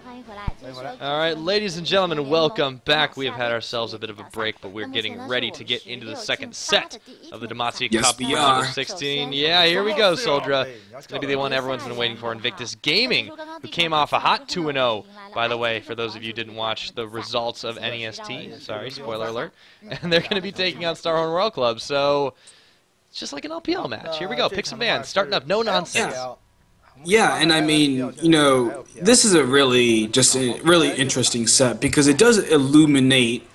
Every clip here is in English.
Alright, ladies and gentlemen, welcome back. We have had ourselves a bit of a break, but we're getting ready to get into the second set of the Demacia Cup Ro16. Yeah, here we go, Soldra. It's going to be the one everyone's been waiting for. Invictus Gaming, who came off a hot 2-0, by the way, for those of you who didn't watch the results of NEST. Sorry, spoiler alert. And they're going to be taking on Starhorn Royal Club, so it's just like an LPL match. Here we go, pick some bands, starting up, no nonsense. Yeah, and I mean, you know, this is a really interesting set because it does illuminate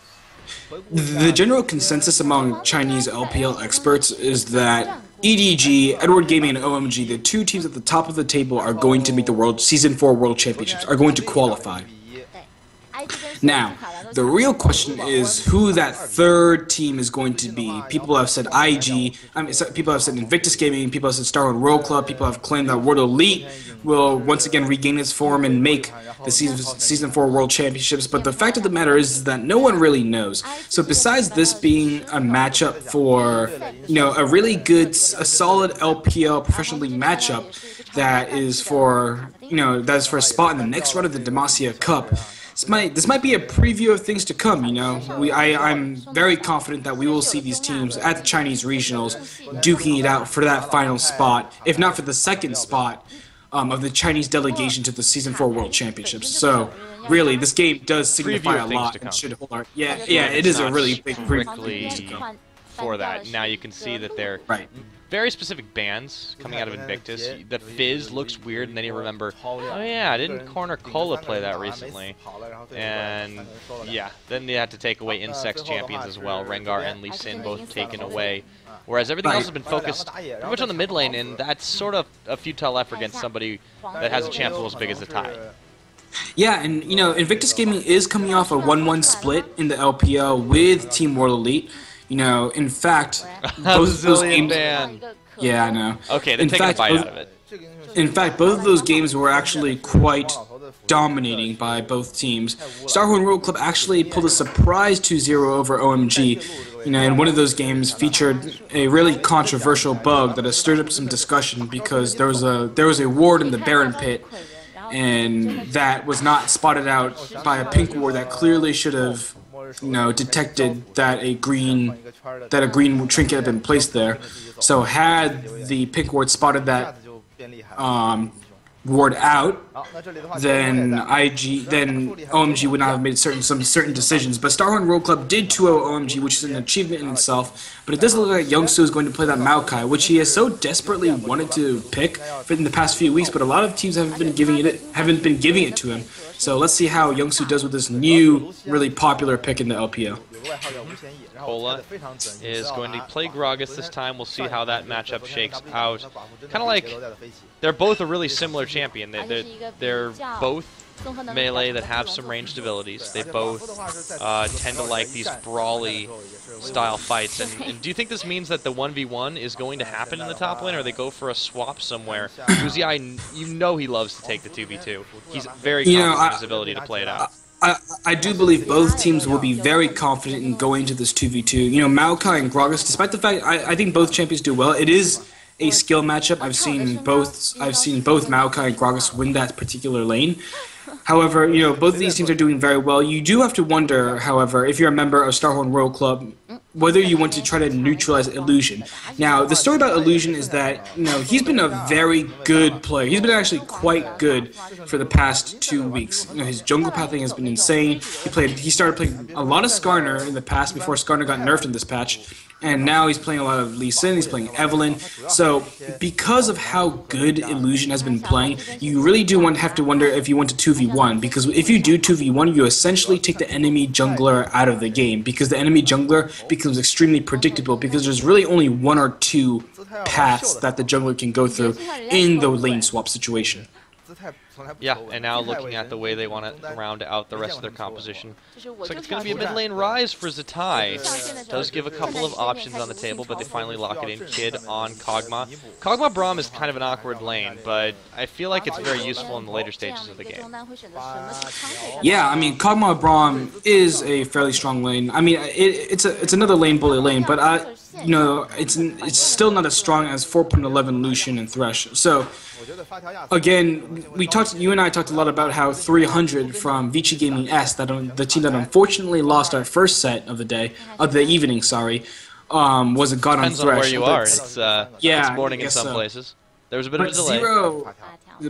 the general consensus among Chinese LPL experts is that EDG, Edward Gaming, and OMG, the two teams at the top of the table, are going to meet the Season 4 World Championships, are going to qualify. Now, the real question is who that third team is going to be. People have said IG, people have said Invictus Gaming, people have said Starhorn Royal Club, people have claimed that World Elite will once again regain its form and make the Season 4 World Championships, but the fact of the matter is that no one really knows. So besides this being a matchup for, you know, a really good, a solid LPL professional league matchup that is for, you know, that is for a spot in the next round of the Demacia Cup, this might be a preview of things to come, you know. I'm very confident that we will see these teams at the Chinese regionals duking it out for that final spot, if not for the second spot of the Chinese delegation to the Season 4 World Championships. So, really, this game does signify a lot and should hold our... Yeah, it is a really big preview for that. Now you can see that they're very specific bands coming out of Invictus. The Fizz looks weird, and then you remember, oh yeah, didn't Corner Cola play that recently? And yeah, then they had to take away Insect's champions as well. Rengar and Lee Sin both taken away. Whereas everything else has been focused pretty much on the mid lane, and that's sort of a futile effort against somebody that has a champion as big as the Tide. Yeah, and you know, Invictus Gaming is coming off a 1-1 split in the LPL with Team World Elite. You know, in fact, both of those games... Yeah, I know. Okay, then take a bite out of it. In fact, both of those games were actually quite dominating by both teams. Starhorn Royal Club actually pulled a surprise 2-0 over OMG. You know, and one of those games featured a really controversial bug that has stirred up some discussion because there was a ward in the Baron pit, and that was not spotted out by a pink ward that clearly should have, you know, detected that a green trinket had been placed there. So had the pink ward spotted that ward out, then OMG would not have made some certain decisions. But Starhorn Royal Club did 2-0 OMG, which is an achievement in itself. But it doesn't look like Youngsu is going to play that Maokai, which he has so desperately wanted to pick in the past few weeks. But a lot of teams haven't been giving it to him. So let's see how Youngsu does with this new, really popular pick in the LPL. Cola is going to play Gragas this time. We'll see how that matchup shakes out. Kind of like, they're both a really similar champion. They're both melee that have some ranged abilities. They both tend to like these brawly style fights. And do you think this means that the 1v1 is going to happen in the top lane, or they go for a swap somewhere? Uzi, you know he loves to take the 2v2. He's very confident in his ability to play it out. I do believe both teams will be very confident in going to this 2v2. You know, Maokai and Gragas, despite the fact I think both champions do well, it is a skill matchup. I've seen both Maokai and Gragas win that particular lane. However, you know, both of these teams are doing very well. You do have to wonder, however, if you're a member of Starhorn Royal Club, whether you want to try to neutralize Illusion. Now, the story about Illusion is that, you know, he's been a very good player. He's been actually quite good for the past 2 weeks. You know, his jungle pathing has been insane. He started playing a lot of Skarner in the past before Skarner got nerfed in this patch. And now he's playing a lot of Lee Sin, he's playing Evelyn. So, because of how good Illusion has been playing, you really do have to wonder if you want to 2v1. Because if you do 2v1, you essentially take the enemy jungler out of the game. Because the enemy jungler becomes extremely predictable. Because there's really only 1 or 2 paths that the jungler can go through in the lane swap situation. Yeah, and now looking at the way they want to round out the rest of their composition, looks like it's going to be a mid lane rise for Zatai. Does give a couple of options on the table, but they finally lock it in. Kid on Kog'Maw. Kog'Maw Braum is kind of an awkward lane, but I feel like it's very useful in the later stages of the game. Yeah, I mean, Kog'Maw Braum is a fairly strong lane. I mean, it's another lane bully lane, but you know, it's still not as strong as 4.11 Lucian and Thresh. So again, you and I talked a lot about how 300 from Vici Gaming S, the team that unfortunately lost our first set of the evening, sorry, was a god on Thresh. Depends on where you are. It's morning in some places. There was a bit of a delay.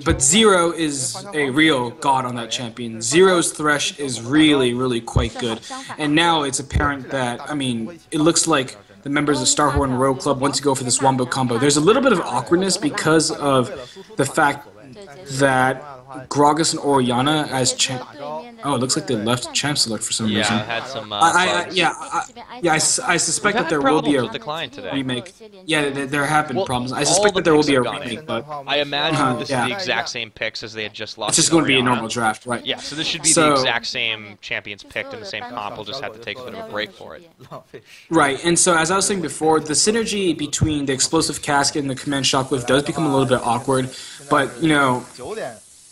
But Zero is a real god on that champion. Zero's Thresh is really, really quite good. And now it's apparent that, I mean, it looks like the members of Starhorn Row Club want to go for this Wombo combo. There's a little bit of awkwardness because of the fact that Gragas and Oriana as champ. Oh, it looks like they left champ select for some reason. Yeah, had some. I suspect that there will be a remake. Yeah, there have been problems. I suspect that there will be a remake, but I imagine this is the exact same picks as they had just lost. It's just going to be a normal draft, right? Yeah, so this should be the exact same champions picked in the same comp. We'll just have to take a bit of a break for it. Right, and so as I was saying before, the synergy between the explosive casket and the command shockwave does become a little bit awkward, but you know.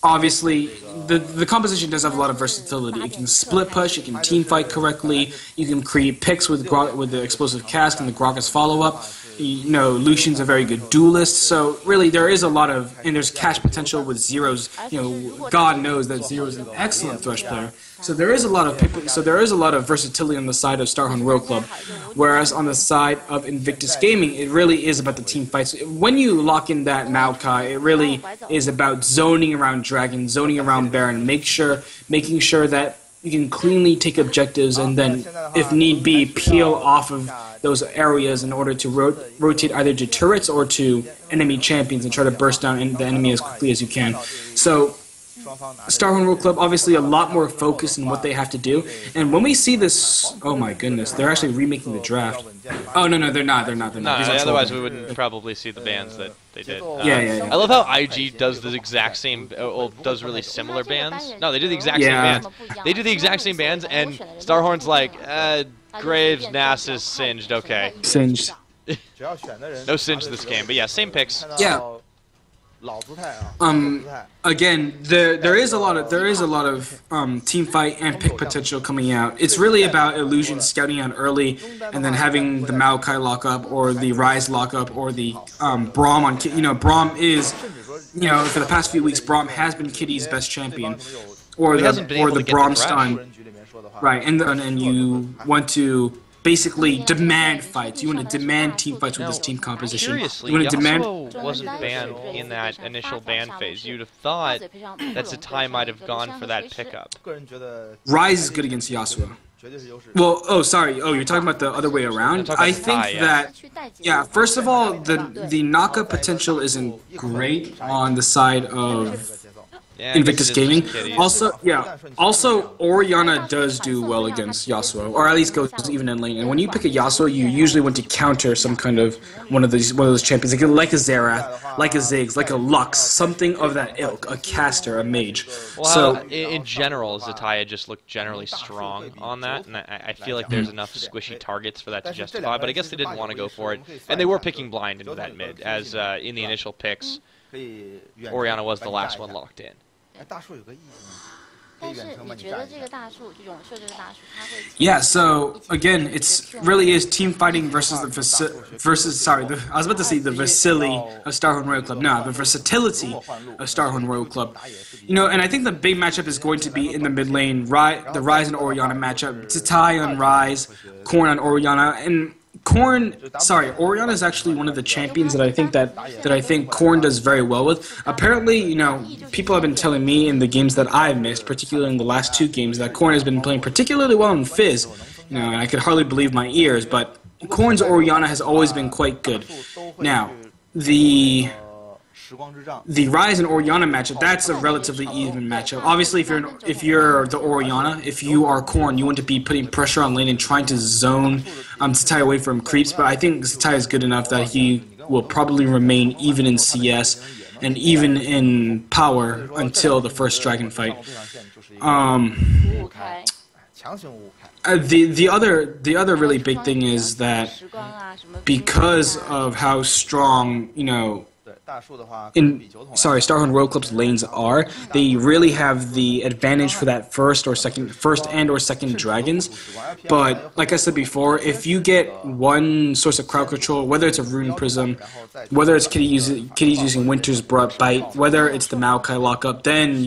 Obviously, the composition does have a lot of versatility. It can split push, it can team fight correctly, you can create picks with the explosive cast and the Gragas follow-up. You know, Lucian's a very good duelist, so really there is a lot of, and there's cash potential with Zero's, you know, God knows that Zero's an excellent Thresh player. So there is a lot of versatility on the side of Starhorn Row Club, whereas on the side of Invictus Gaming, it really is about the team fights. When you lock in that Maokai, it really is about zoning around Dragon, zoning around Baron, making sure that you can cleanly take objectives and then, if need be, peel off of those areas in order to rotate either to turrets or to enemy champions and try to burst down the enemy as quickly as you can. So Starhorn Row Club, obviously a lot more focused in what they have to do. And when we see this, oh my goodness, they're actually remaking the draft. Oh, no, they're not. No, otherwise we wouldn't probably see the bans that they did. Yeah. I love how IG does the exact same, does really similar bans. No, they do the exact same bans. They do the exact same bans, and Starhorn's like, Graves, Nasus, Singed, okay. Singed. No Singed this game, but yeah, same picks. Yeah. Again, there is a lot of team fight and pick potential coming out. It's really about Illusion scouting out early and then having the Maokai lock up or the Rise lock up or the Braum on. You know, Braum is, you know, for the past few weeks, Braum has been Kitty's best champion, or the Braum stun. Right, and you want to basically demand fights. You want to demand team fights with this team composition. Curiously, you want to Yasuo wasn't banned in that initial ban phase. You'd have thought that Zatai might have gone for that pickup. Rise is good against Yasuo. Well, you're talking about the other way around? I think that, yeah, first of all, the knockup potential isn't great on the side of Invictus Gaming. Also, Oriana does do well against Yasuo, or at least goes even in lane. And when you pick a Yasuo, you usually want to counter some kind of one of those champions, like a Xerath, like a Ziggs, like a Lux, something of that ilk, a caster, a mage. Well, so in general, Zatai just looked generally strong on that, and I feel like there's enough squishy targets for that to justify. But I guess they didn't want to go for it, and they were picking blind into that mid, as in the initial picks, Oriana was the last one locked in. Yeah, so again, it's really is team fighting versus the I was about to say the Vasily of Starhorn Royal Club. No, the versatility of Starhorn Royal Club. You know, and I think the big matchup is going to be in the mid lane, the Rise and Oriana matchup. Zatai on Rise, Korn on Oriana, and Oriana is actually one of the champions that I think Korn does very well with. Apparently, you know, people have been telling me in the games that I've missed, particularly in the last 2 games, that Korn has been playing particularly well in Fizz. You know, and I could hardly believe my ears, but Korn's Oriana has always been quite good. Now, the Rise and Oriana matchup, that's a relatively even matchup. Obviously, if you're the Oriana, if you are Korn, you want to be putting pressure on lane and trying to zone Zatai away from creeps, but I think Zatai is good enough that he will probably remain even in CS and even in power until the first dragon fight. The other really big thing is that because of how strong, you know, Starhorn Royal Club's lanes are, they really have the advantage for that first and or second dragons. But like I said before, if you get one source of crowd control, whether it's a Rune Prism, whether it's Kitty's using Winter's Bite, whether it's the Maokai lockup, then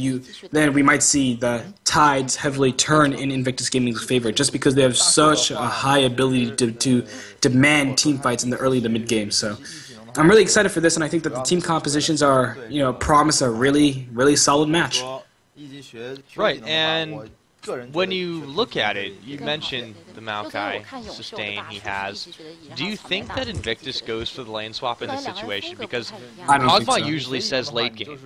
we might see the tides heavily turn in Invictus Gaming's favor, just because they have such a high ability to demand team fights in the early to mid game. So I'm really excited for this, and I think that the team compositions are, promise a really, really solid match. Right, and when you look at it, you mentioned the Maokai sustain he has. Do you think that Invictus goes for the lane swap in this situation? Because Kog'Maw usually says late game.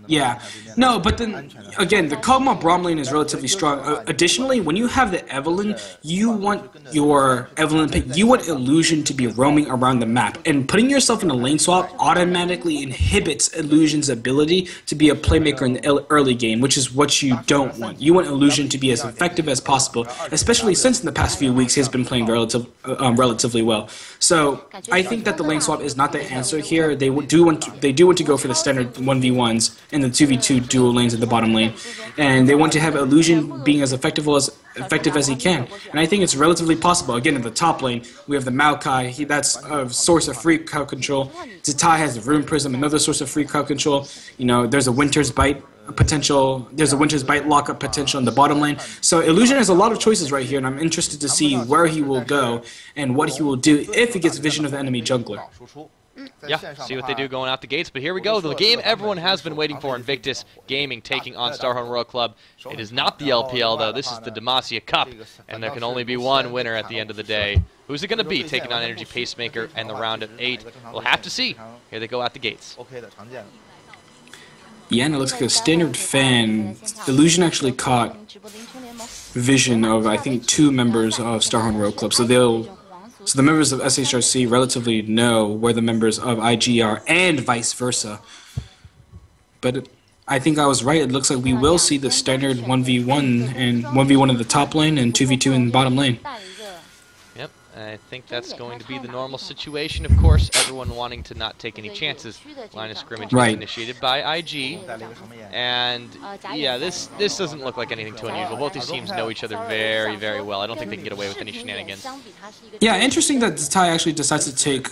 Yeah. No, but then, again, the Kog'Maw Braum lane is relatively strong. Additionally, when you have the Evelynn, you want your Evelynn pick, you want Illusion to be roaming around the map. And putting yourself in a lane swap automatically inhibits Illusion's ability to be a playmaker in the early game, which is what you don't want. You want Illusion to be as effective as possible, especially since in the past few weeks he has been playing relatively well. So I think that the lane swap is not the answer here. They do want to go for the standard 1v1s and the 2v2 dual lanes in the bottom lane, and they want to have Illusion being as effective as he can. And I think it's relatively possible. Again, in the top lane, we have the Maokai. That's a source of free crowd control. Zatai has the Rune Prism, another source of free crowd control. There's a Winter's Bite potential. There's a Winter's Bite lockup potential in the bottom lane. So Illusion has a lot of choices right here, and I'm interested to see where he will go and what he will do if he gets vision of the enemy jungler. Yeah, see what they do going out the gates. But here we go, the game everyone has been waiting for, Invictus Gaming taking on Starhorn Royal Club. It is not the LPL, though. This is the Demacia Cup, and there can only be one winner at the end of the day. Who's it going to be, taking on Energy Pacemaker and the round of 8? We'll have to see. Here they go out the gates. Yeah, and it looks like a standard fan. Illusion actually caught vision of, I think, 2 members of Starhorn Royal Club. So the members of SHRC relatively know where the members of IG are, and vice versa. But I think I was right. It looks like we will see the standard 1v1 and 1v1 in the top lane and 2v2 in the bottom lane. Yep, I think that's going to be the normal situation. Of course, everyone wanting to not take any chances. Line of scrimmage is initiated by IG. And yeah, this doesn't look like anything too unusual. Both these teams know each other very, very well. I don't think they can get away with any shenanigans. Yeah, interesting that Tai actually decides to take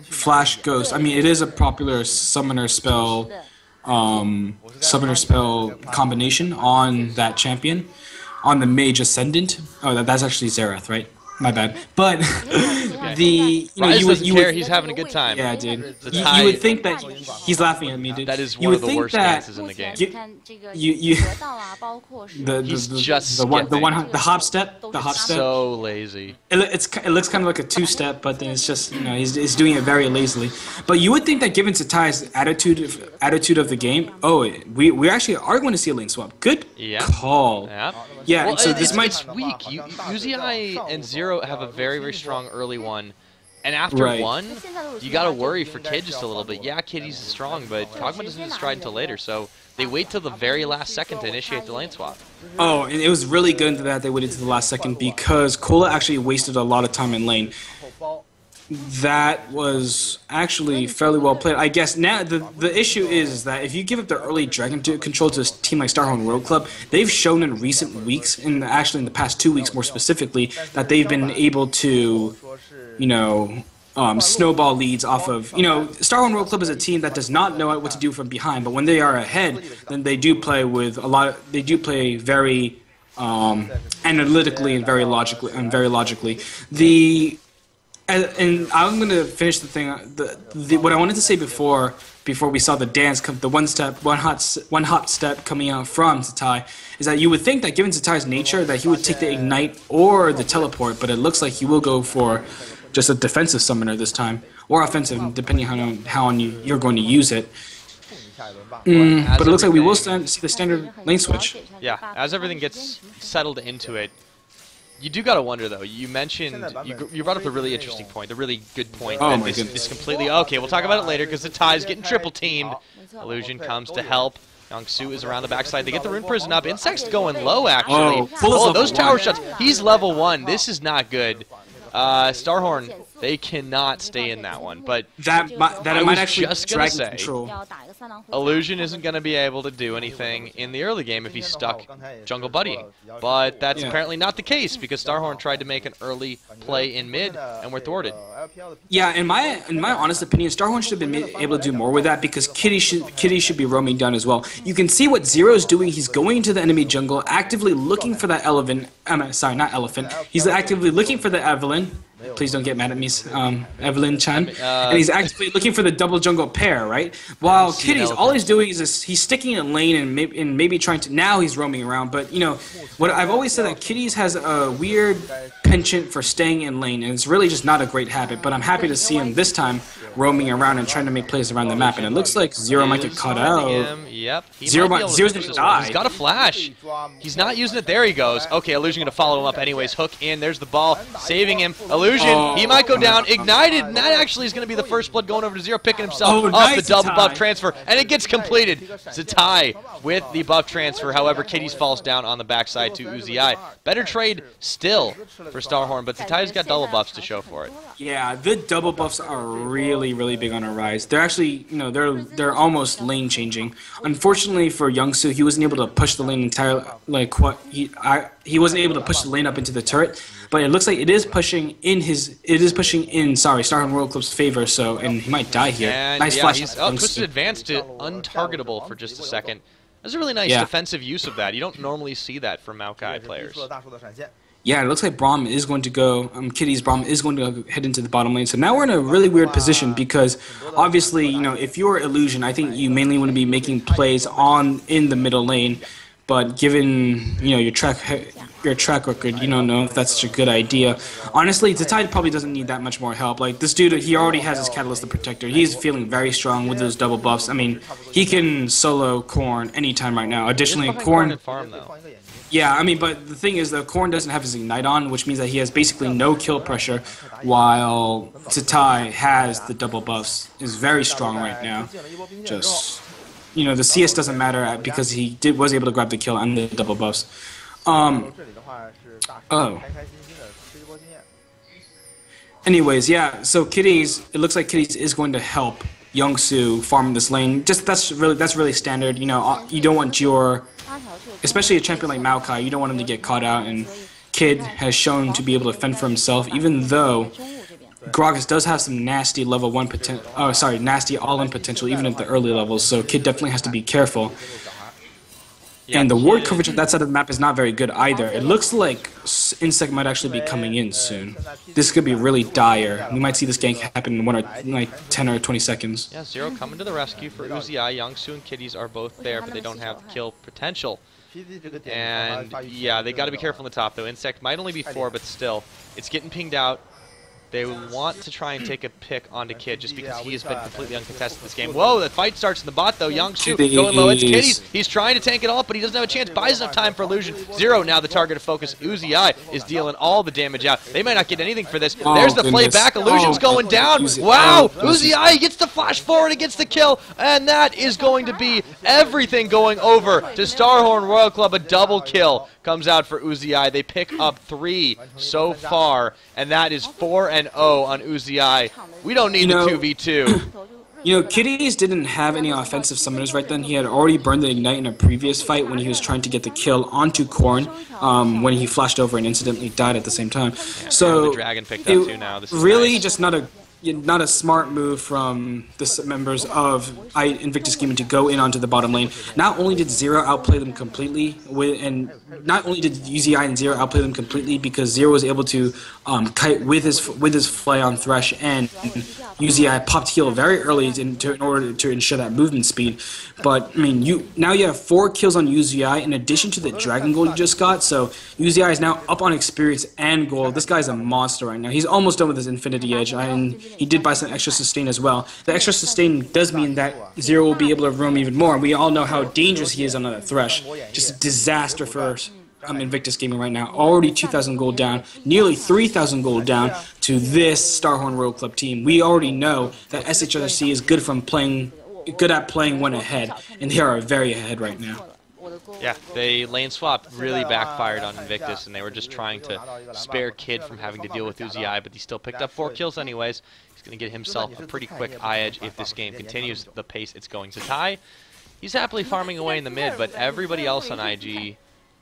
Flash Ghost. I mean, it is a popular summoner spell combination on that champion, on the Mage Ascendant. Oh, that's actually Xerath, right? My bad. But you would he's having a good time. Yeah, dude. You would think that he's laughing at me, dude. That is one of the worst dances in the game. The hop step. So lazy. It looks kind of like a 2-step, but then it's just he's doing it very lazily. But you would think that given Satai's attitude of the game, we actually are going to see a lane swap. Good call. Yeah, well, so this might weak. UZI and Zero have a very, very strong early one. And after one, you got to worry for Kid just a little bit. Yeah, Kiddy's strong, but Kog'Maw doesn't hit stride until later, so they wait till the very last second to initiate the lane swap. Oh, and it was really good that they waited to the last second, because Cola actually wasted a lot of time in lane. That was actually fairly well played. I guess now the issue is that if you give up the early Dragon control to a team like Starhorn Royal Club, they've shown in recent weeks, and actually in the past 2 weeks more specifically, that they've been able to, snowball leads off of, Starhorn Royal Club is a team that does not know what to do from behind, but when they are ahead, then they do play with they do play very analytically and very logically. And I'm going to finish the thing. What I wanted to say before we saw the dance, the one hop step coming out from Zatai, is that you would think that given Zatai's nature that he would take the ignite or the teleport, but it looks like he will go for just a defensive summoner this time, or offensive, depending on how you're going to use it. But it looks like we will see the standard lane switch. Yeah, as everything gets settled into it. You do gotta wonder though. You mentioned you brought up a really interesting point, a really good point. Oh my goodness! This completely okay. We'll talk about it later because the Tai's getting triple teamed. Illusion comes to help. Youngsu is around the backside. They get the Rune Prison up. Insect's going low actually. Oh, those tower shots. He's level 1. This is not good. Starhorn, they cannot stay in that one. But that might actually just gonna drag say, control. Illusion isn't going to be able to do anything in the early game if he's stuck jungle buddying. But that's apparently not the case because Starhorn tried to make an early play in mid and were thwarted. Yeah, in my honest opinion, Starhorn should have been able to do more with that because Kitty should be roaming down as well. You can see what Zero's doing. He's going into the enemy jungle, actively looking for that elephant. Sorry, not elephant. He's actively looking for the Evelyn. Please don't get mad at me, Evelyn-chan. And he's actively looking for the double jungle pair, right? While Kitty's, all he's doing is he's sticking in lane and maybe trying to... Now he's roaming around, but, you know, what I've always said that Kitty's has a weird penchant for staying in lane, and it's really just not a great habit, but I'm happy to see him this time roaming around and trying to make plays around the map, and it looks like Zero might get caught out. Yep. Zero's gonna die. He's got a flash. He's not using it. There he goes. Okay, Illusion gonna follow him up anyways. Hook in. There's the ball. Saving him. Illusion, he might go down. Ignited, and that actually is gonna be the first blood going over to Zero, picking himself up the double buff transfer, and it gets completed. Zatai with the buff transfer. However, Kitty's falls down on the backside to Uzi. Better trade still for Starhorn, but Zatai's got double buffs to show for it. Yeah, the double buffs are really big on a rise. They're actually, you know, they're almost lane changing. Unfortunately for Youngsu, he wasn't able to push the lane entirely. Like what he wasn't able to push the lane up into the turret. But it looks like it is pushing in Starhorn World Club's favor. So and he might die here. And nice yeah, flash. He's twisted advance to untargetable for just a second. That's a really nice defensive use of that. You don't normally see that from Maokai players. Yeah, it looks like Braum is going to go, Kitty's Braum is going to head into the bottom lane. So now we're in a really weird position because obviously, you know, if you're Illusion, I think you mainly want to be making plays in the middle lane. But given, you know, your track record, you don't know if that's such a good idea. Honestly, Zatai probably doesn't need that much more help. Like, this dude, he already has his Catalyst the Protector. He's feeling very strong with those double buffs. I mean, he can solo Korn anytime right now. Additionally, Korn... Yeah, I mean, but the thing is, the Korn doesn't have his Ignite on, which means that he has basically no kill pressure, while Zatai has the double buffs. Is very strong right now. Just, you know, the CS doesn't matter because he was able to grab the kill and the double buffs. Anyways, yeah. So it looks like Kitty's is going to help Youngsu farm this lane. That's really standard. You know, you don't want especially a champion like Maokai, you don't want him to get caught out, and Kid has shown to be able to fend for himself, even though Gragas does have some nasty level 1 potential, nasty all-in potential, even at the early levels, so Kid definitely has to be careful. Yeah, and the ward coverage of that side of the map is not very good either. It looks like Insect might actually be coming in soon. This could be really dire. We might see this gank happen in like 10 or 20 seconds. Yeah, Zero coming to the rescue for Uzi. Youngsu and Kitties are both there, but they don't have kill potential. And yeah, they got to be careful on the top though. Insect might only be 4, but still, it's getting pinged out. They want to try and take a pick onto Kid just because he has been completely uncontested this game. Whoa, the fight starts in the bot though. Youngsu going low. It's Kitties. He's trying to tank it all, but he doesn't have a chance. Buys enough time for Illusion. Zero now the target of focus. Uzi is dealing all the damage out. They might not get anything for this. There's the play back. Illusion's going down. Wow, Uzi gets the flash forward and gets the kill, and that is going to be everything going over to Starhorn Royal Club. A double kill comes out for Uzi. They pick up 3 so far, and that is 4-0 on Uzi. We don't need the 2v2. You know, Kitties didn't have any offensive summoners right then. He had already burned the Ignite in a previous fight when he was trying to get the kill onto Korn, when he flashed over and incidentally died at the same time. Yeah, so the Dragon picked up too now. This is really nice. Just not a smart move from the members of Invictus Gaming to go in onto the bottom lane. Not only did Zero outplay them completely, and not only did UZI and Zero outplay them completely because Zero was able to kite with his fly on Thresh, and UZI popped heal very early in order to ensure that movement speed. But I mean, now you have 4 kills on UZI in addition to the Dragon Gold you just got. So UZI is now up on experience and gold. This guy's a monster right now. He's almost done with his Infinity Edge, and he did buy some extra sustain as well. The extra sustain does mean that Zero will be able to roam even more. We all know how dangerous he is on that Thresh. Just a disaster for Invictus Gaming right now. Already 2,000 gold down, nearly 3,000 gold down to this Starhorn Royal Club team. We already know that SHRC is good at playing one ahead, and they are very ahead right now. Yeah, they lane swap really backfired on Invictus, and they were just trying to spare Kid from having to deal with Uzi, but he still picked up 4 kills anyways. He's going to get himself a pretty quick eye edge if this game continues the pace it's going to tie. He's happily farming away in the mid, but everybody else on IG,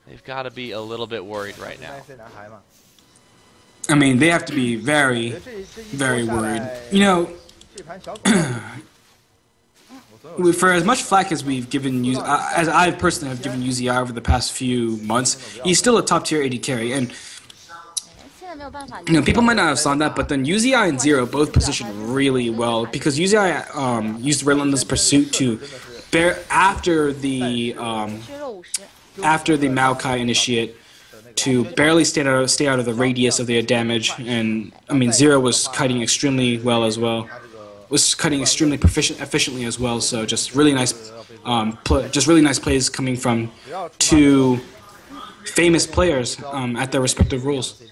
they've got to be a little bit worried right now. I mean, they have to be very, very worried. You know, for as much flack as we've given, as I personally have given UZI over the past few months, he's still a top-tier AD carry. And you know, people might not have saw that, but then UZI and Zero both positioned really well because UZI used Relentless Pursuit to bear after the Maokai initiate to barely stay out of the radius of their damage, and I mean Zero was kiting extremely well as well. Was cutting extremely efficiently as well. So just really nice, really nice plays coming from 2 famous players at their respective roles.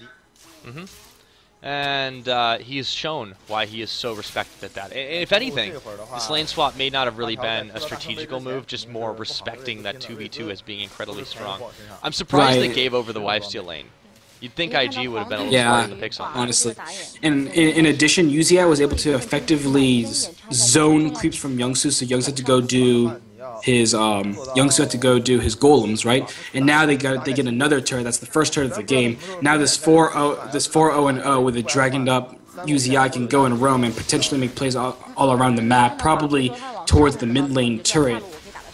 And he's shown why he is so respected at that. If anything, this lane swap may not have really been a strategical move, just more respecting that 2v2 as being incredibly strong. I'm surprised they gave over the lifesteal lane. You'd think IG would have been a little smarter in the picks on that. Honestly. And in addition, Uzi was able to effectively zone creeps from Youngsu, so Youngsu had to go do his golems, right? And now they get another turret. That's the first turret of the game. Now this 4-0 with a dragoned up UZI can go and roam and potentially make plays all around the map, probably towards the mid lane turret.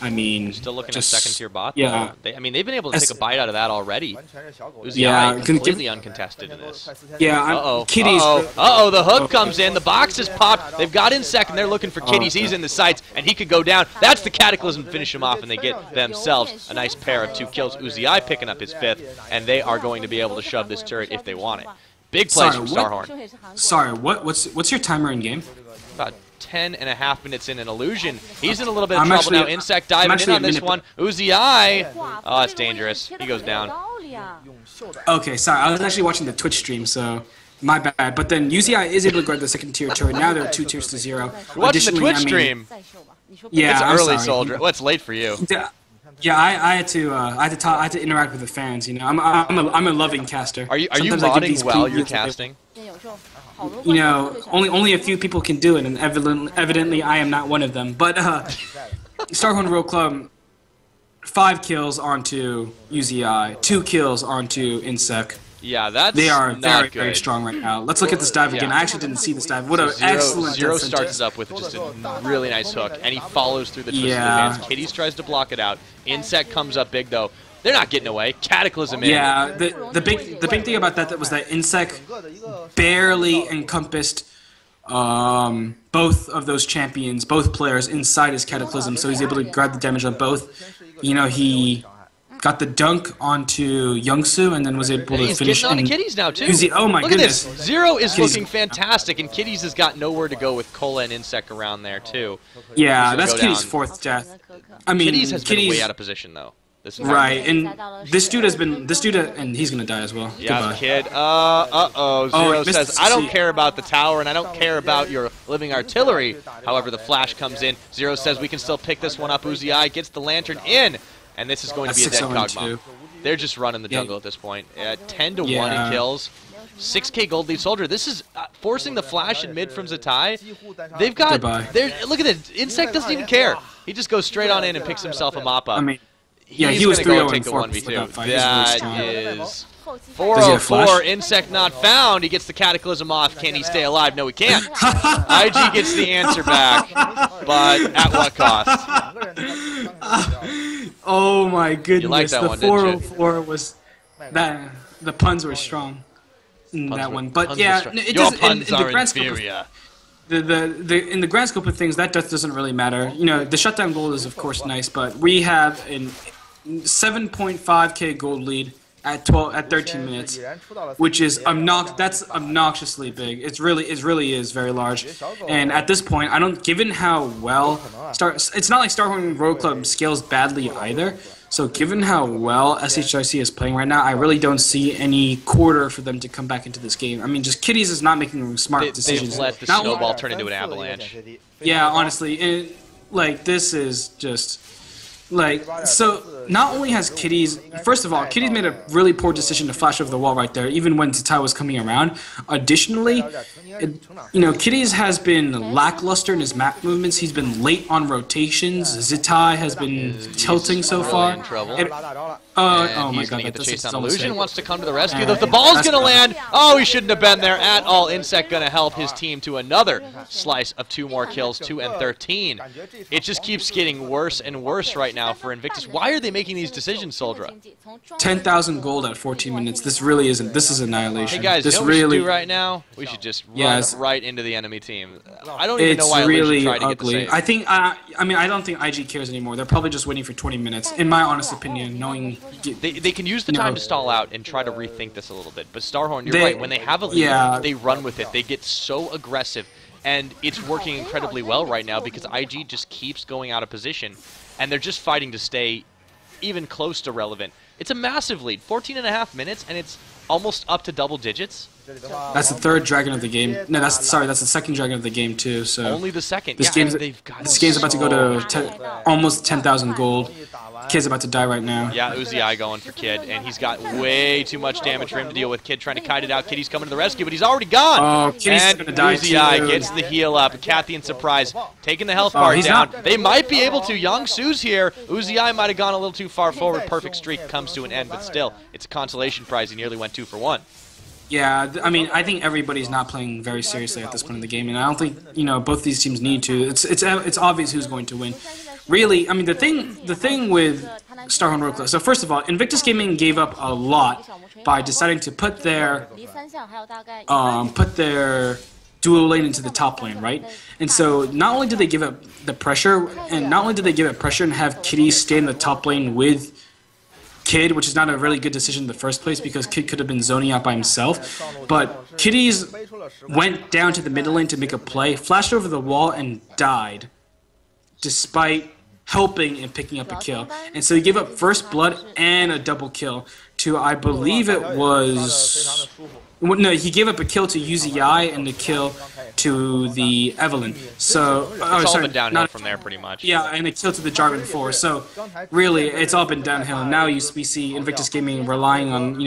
I mean, still looking at second tier bot. Yeah, I mean, they've been able to take a bite out of that already. Uzi completely uncontested in this. Yeah, Kitties. The hook comes in. The box is popped. They've got in second. They're looking for Kitties. He's in the sights, and he could go down. That's the Cataclysm to finish him off, and they get themselves a nice pair of 2 kills. Uzi picking up his 5th, and they are going to be able to shove this turret if they want it. Big plays from Starhorn. Sorry, what's your timer in game? About 10.5 minutes in an illusion. He's in a little bit of trouble now. Insect diving in on this one. Uzi. Oh, it's dangerous. He goes down. Okay, sorry. I was actually watching the Twitch stream, so my bad. But then UZI is able to grab the second tier turret. Now they're 2 tiers to 0. You're watching the Twitch stream. Yeah, it's early, soldier. Well, it's late for you. Yeah, I had to interact with the fans. You know, I'm a loving caster. Are you modding while you're casting? You know, only a few people can do it, and evidently I am not one of them. But Starhorn Royal Club, 5 kills onto UZI, 2 kills onto Insec. Yeah, they are very very strong right now. Let's look at this dive again. I actually didn't see this dive. What an excellent Zero starts up with just a really nice hook, and he follows through the twist of the hands. Kitties tries to block it out. Insect comes up big though. They're not getting away. Cataclysm in. Yeah, the big thing about that was that Insect barely encompassed both of those champions, both players inside his Cataclysm, so he's able to grab the damage on both. You know, he got the dunk onto Youngsu and then was able to finish. He's getting on the Kitties now too. Oh my goodness! Look at this. Zero is looking fantastic, and Kitties has got nowhere to go with Cola and Insect around there too. Yeah, that's Kitties' 4th death. I mean, Kitties has been way out of position though. Right, and this dude, and he's gonna die as well. Yeah, Goodbye. Kid. Zero says, I don't care about the tower, and I don't care about your living artillery. However, the flash comes in. Zero says we can still pick this one up. Uzi gets the lantern in, and this is going to be a dead Kog'Maw. They're just running the jungle at this point. 10 to 1 in kills. 6k gold lead soldier. This is forcing the flash in mid from Zatai. They've got. Look at this. Insect doesn't even care. He just goes straight on in and picks himself a mop up. I mean, yeah, he was 3-0-4 That is 404. Insect not found. He gets the Cataclysm off. Can he stay alive? No, he can't. IG gets the answer back, but at what cost? Oh my goodness! You liked that the one, 404 was that. The puns were strong in that one, but yeah, it your doesn't. puns in the are grand inferior. In the grand scope of things, that death doesn't really matter. You know, the shutdown gold is of course nice, but we have an 7.5k gold lead at 13 minutes, which is that's obnoxiously big. It really is very large. And at this point, given how well it's not like Starhorn Road Club scales badly either. So given how well SHRC is playing right now, I really don't see any quarter for them to come back into this game. I mean, just Kitties is not making smart decisions. They've let the snowball turn into an avalanche. Yeah, honestly, like this is just like so. not only has Kitty's, first of all, Kitty's made a really poor decision to flash over the wall right there, even when Zitai was coming around. Additionally, Kitty's has been lackluster in his map movements. He's been late on rotations. Zitai has been tilting so far. In trouble. Oh my he's god, going to get the chase on almost Illusion, it. wants to come to the rescue. The ball's going to land. Oh, he shouldn't have been there at all. Insect going to help his team to another slice of 2 more kills, 2 and 13. It just keeps getting worse and worse right now for Invictus. Why are they making these decisions, Soldra? 10,000 gold at 14 minutes. This really isn't. This is annihilation. Hey guys, this you know what we should do right now? We should just run right into the enemy team. I don't even know why really tried to ugly. get the save. I think. I don't think IG cares anymore. They're probably just waiting for 20 minutes, in my honest opinion. Knowing they can use the time to stall out and try to rethink this a little bit. But Starhorn, you're right. When they have a lead, they run with it. They get so aggressive, and it's working incredibly well right now because IG just keeps going out of position, and they're just fighting to stay even close to relevant. It's a massive lead, 14.5 minutes, and it's almost up to double digits. That's the 3rd dragon of the game. No, that's the 2nd dragon of the game too. So only the 2nd. This game's about to go to almost 10,000 gold. Kid's about to die right now. Yeah, Uzi going for Kid, and he's got way too much damage for him to deal with. Kid trying to kite it out. Kiddy's coming to the rescue, but he's already gone. Oh, Kiddy's gonna die Uzi gets the heal up. Kathy in surprise, taking the health bar down. They might be able to. Young Su's here. Uzi might have gone a little too far forward. Perfect streak comes to an end, but still, it's a consolation prize. He nearly went 2 for 1. Yeah, I mean, I think everybody's not playing very seriously at this point in the game, and I don't think both these teams need to. It's obvious who's going to win. Really, I mean, the thing with Starhorn Ro16. So first of all, Invictus Gaming gave up a lot by deciding to put their dual lane into the top lane, right? And so not only did they give up the pressure, and have Kitty stay in the top lane with Kid, which is not a really good decision in the first place because Kid could have been zoning out by himself. But Kitty's went down to the middle lane to make a play, flashed over the wall, and died, despite helping and picking up a kill. And so he gave up first blood and a double kill to, I believe it was... No, he gave up a kill to UZI and the kill to the Evelyn. So it's all been downhill from there, pretty much. Yeah, and a kill to the Jarvan 4. So really, it's all been downhill. Now we see Invictus Gaming relying on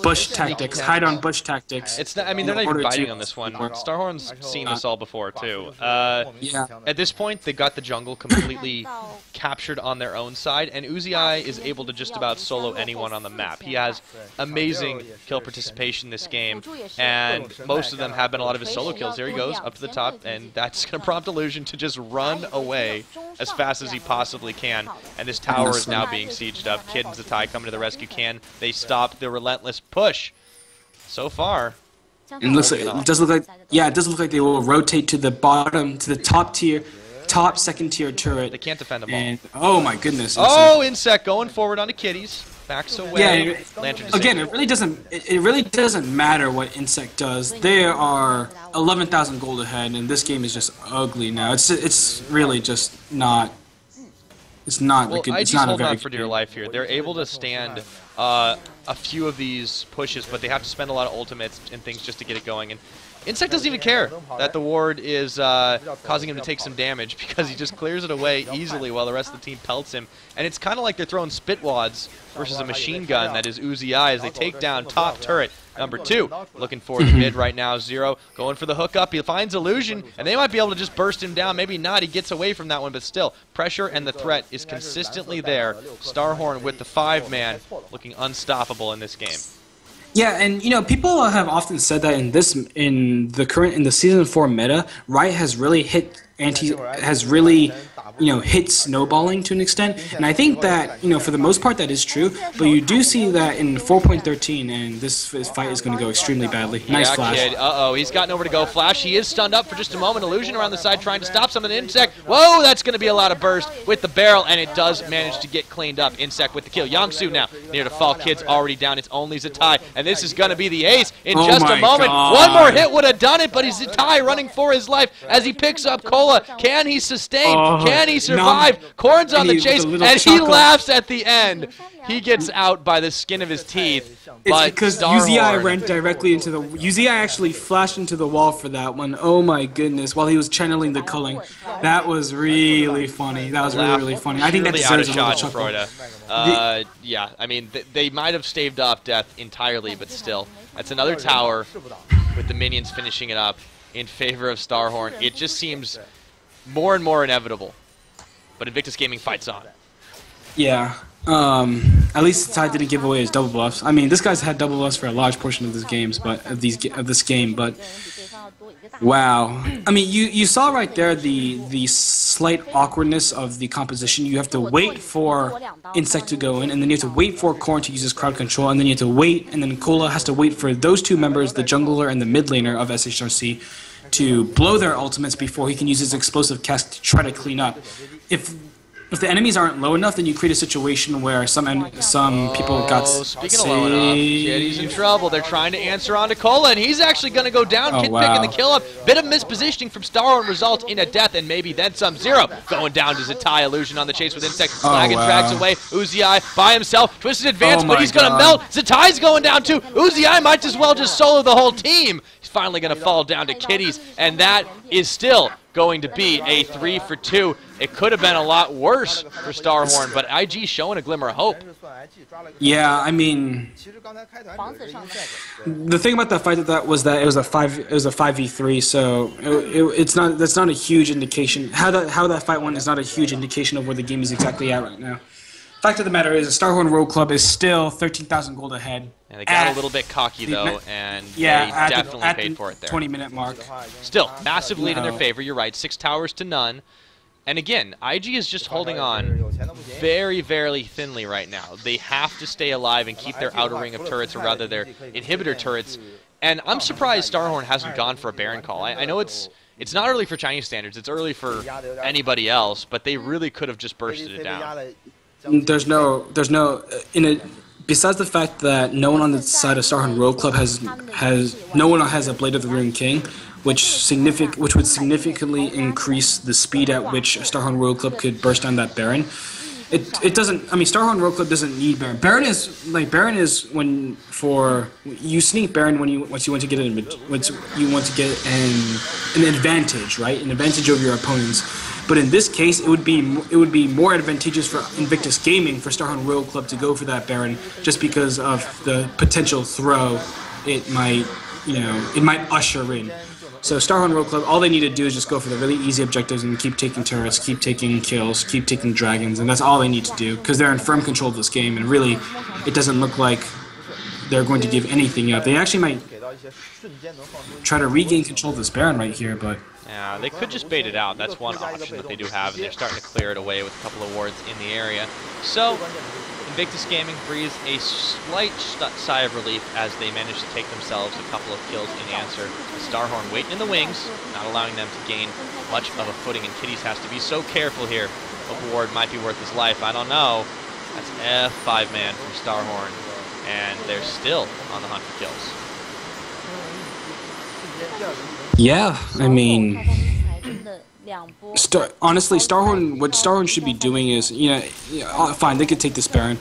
bush tactics, hide on bush tactics. It's not, I mean, they're not even biting on this one. Starhorn's seen this all before too. At this point, they got the jungle completely captured on their own side, and Uzi is able to just about solo anyone on the map. He has amazing kill participation this game. And most of them have been a lot of his solo kills. There he goes, up to the top, and that's going to prompt Illusion to just run away as fast as he possibly can. And this tower is now being sieged up. Kid and Zatai coming to the rescue. Can they stop the relentless push? So far, it does look like they will rotate to the bottom, to the top second tier turret. They can't defend them all. And, oh my goodness! Oh, Insect going forward onto Kitties. Backs away. Yeah, again, it really doesn't matter what Insect does. They are 11,000 gold ahead, and this game is just ugly now. It's really just not. It's not. Well, it's not a very on for dear life here. They're able to stand a few of these pushes, but they have to spend a lot of ultimates and things just to get it going. And Insect doesn't even care that the ward is causing him to take some damage because he just clears it away easily while the rest of the team pelts him. And it's kind of like they're throwing spit wads versus a machine gun that is Uzi as they take down top turret number 2. Looking for the mid right now. Zero going for the hookup. He finds Illusion, and they might be able to just burst him down. Maybe not. He gets away from that one, but still, pressure and the threat is consistently there. Starhorn with the 5-man looking unstoppable in this game. Yeah, and people have often said that in the season 4 meta, Riot has really hit hit snowballing to an extent, and I think that for the most part that is true. But you do see that in 4.13, and this fight is going to go extremely badly. Nice flash. Kid. He's got nowhere to go. Flash. He is stunned up for just a moment. Illusion around the side trying to stop something. Insect. Whoa, that's going to be a lot of burst with the barrel, and it does manage to get cleaned up. Insect with the kill. Yangsu now near to fall. Kid's already down. It's only Zatai, and this is going to be the ace in just a moment. God. One more hit would have done it, but he's Zatai running for his life as he picks up Cola. Cola. Can he sustain? Can he survive? Corn's on the chase, and he laughs at the end. He gets out by the skin of his teeth. It's because Uzi ran directly into the... Uzi actually flashed into the wall for that one. Oh my goodness, while he was channeling the culling. That was really funny. That was really funny. I think that deserves a little chuckle. Yeah, I mean, they might have staved off death entirely, but still. That's another tower with the minions finishing it up in favor of Starhorn. It just seems more and more inevitable. But Invictus Gaming fights on. Yeah. At least Ty didn't give away his double buffs. I mean, this guy's had double buffs for a large portion of this game, but wow. I mean, you saw right there the slight awkwardness of the composition. You have to wait for Insect to go in, and then you have to wait for Corn to use his crowd control, and then you have to wait, and then Cola has to wait for those two members, the jungler and the mid laner of SHRC, to blow their ultimates before he can use his explosive cast to try to clean up. If the enemies aren't low enough, then you create a situation where some people got speaking of low enough, Kitty's in trouble. They're trying to answer on to Cola, and he's actually going to go down. Kid picking the kill up. Bit of mispositioning from Starhorn results in a death, and maybe then some. Zero going down to Zatai. Illusion on the chase with Insect. Flag and drags away. Uzi by himself. Twisted advance, but he's going to melt. Zatai's going down too. Uzi might as well just solo the whole team. He's finally going to fall down to Kitties, and that is still going to be a 3 for 2. It could have been a lot worse for Starhorn, but IG showing a glimmer of hope. Yeah, I mean, the thing about that fight was that it was a 5v3, so that's not a huge indication. How that fight went is not a huge indication of where the game is exactly at right now. Fact of the matter is, the Starhorn Road Club is still 13,000 gold ahead. And they got a little bit cocky, though, and they definitely paid for it there. 20-minute mark. Still, massive lead in their favor. You're right, 6 towers to none. And again, IG is just holding on very, very thinly right now. They have to stay alive and keep their outer ring of turrets, or rather their inhibitor turrets. And I'm surprised Starhorn hasn't gone for a Baron call. I know it's not early for Chinese standards. It's early for anybody else, but they really could have just bursted it down. Besides the fact that no one on the side of Starhorn Road Club no one has a Blade of the Ruined King, which would significantly increase the speed at which Starhorn Road Club could burst down that Baron. It doesn't. I mean, Starhorn Road Club doesn't need Baron. Baron is when you sneak Baron once you want to get an advantage, right? An advantage over your opponents. But in this case, it would be more advantageous for Invictus Gaming for Starhorn Road Club to go for that Baron, just because of the potential throw it might usher in. So Starhorn Road Club, all they need to do is just go for the really easy objectives and keep taking turrets, keep taking kills, keep taking dragons, and that's all they need to do, because they're in firm control of this game, and really, it doesn't look like they're going to give anything up. They actually might try to regain control of this Baron right here, but... Yeah, they could just bait it out. That's one option that they do have, and they're starting to clear it away with a couple of wards in the area. So, Invictus Gaming breathes a slight sigh of relief as they manage to take themselves a couple of kills in answer. Starhorn waiting in the wings, not allowing them to gain much of a footing, and Kitties has to be so careful here. Hope a ward might be worth his life. I don't know. That's F5 man from Starhorn, and they're still on the hunt for kills. Yeah, I mean, honestly, what Starhorn should be doing is, fine, they could take this Baron,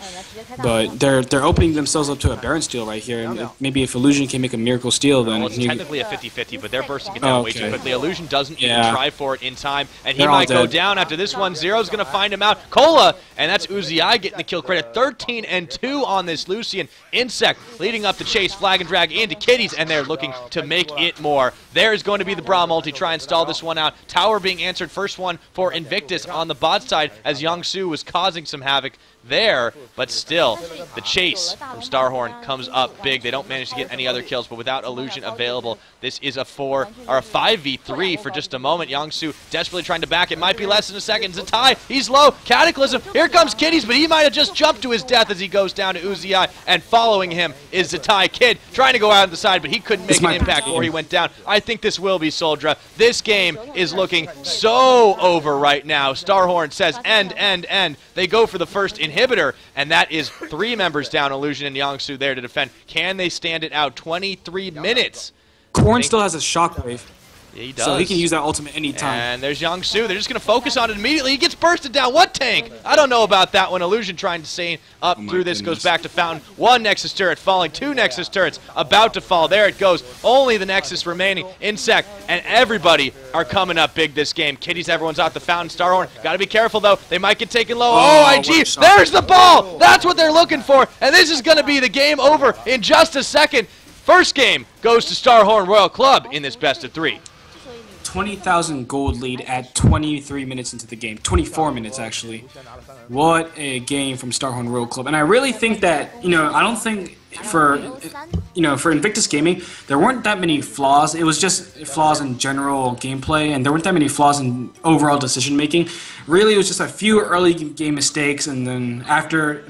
but they're opening themselves up to a Baron steal right here. And maybe if Illusion can make a miracle steal, then... Well, it's technically a 50-50, but they're bursting it down way too quickly. Illusion doesn't even try for it in time, and he might go down after this one. Zero's going to find him out. Cola, and that's Uzi getting the kill credit. 13 and 2 on this Lucian. Insect leading up the chase, flag and drag into Kitties, and they're looking to make it more. There's going to be the Bra multi. Try and stall this one out. Tower being answered. First one for Invictus on the bot side as Yangsu was causing some havoc there, but still, the chase from Starhorn comes up big. They don't manage to get any other kills, but without Illusion available, this is a 5v3 for just a moment. Yangsu desperately trying to back it. Might be less than a second. Zatai, he's low. Cataclysm. Here comes Kitties, but he might have just jumped to his death as he goes down to Uzi, and following him is Zatai. Kid trying to go out on the side, but he couldn't make an impact before he went down. I think this will be Soldra. This game is looking so over right now. Starhorn says end, end, end. They go for the first inhibitor, and that is 3 members down. Illusion and Yangsu there to defend. Can they stand it out? 23 minutes. Corn still has a shockwave. Yeah, he does. So he can use that ultimate anytime. And there's Yangsu. They're just going to focus on it immediately. He gets bursted down. What tank? I don't know about that one. Illusion trying to stay up through this. Goes back to Fountain. 1 Nexus turret falling. 2 Nexus turrets about to fall. There it goes. Only the Nexus remaining. Insect and everybody are coming up big this game. Kitties, everyone's out the Fountain. Starhorn. Got to be careful, though. They might get taken low. Oh, IG. There's the ball. That's what they're looking for. And this is going to be the game over in just a second. First game goes to Starhorn Royal Club in this best of 3. 20,000 gold lead at 23 minutes into the game. 24 minutes, actually. What a game from Starhorn Royal Club. And I really think that, I don't think for Invictus Gaming, there weren't that many flaws. It was just flaws in general gameplay, and there weren't that many flaws in overall decision making. Really, it was just a few early game mistakes, and then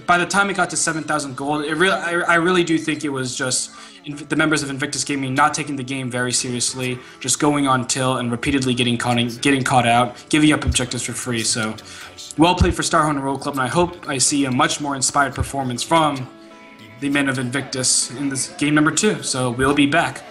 by the time it got to 7,000 gold, I really do think it was just the members of Invictus Gaming not taking the game very seriously, just going on till and repeatedly getting caught out, giving up objectives for free. So, well played for Starhorn Royal Club, and I hope I see a much more inspired performance from the men of Invictus in this game number 2. So we'll be back.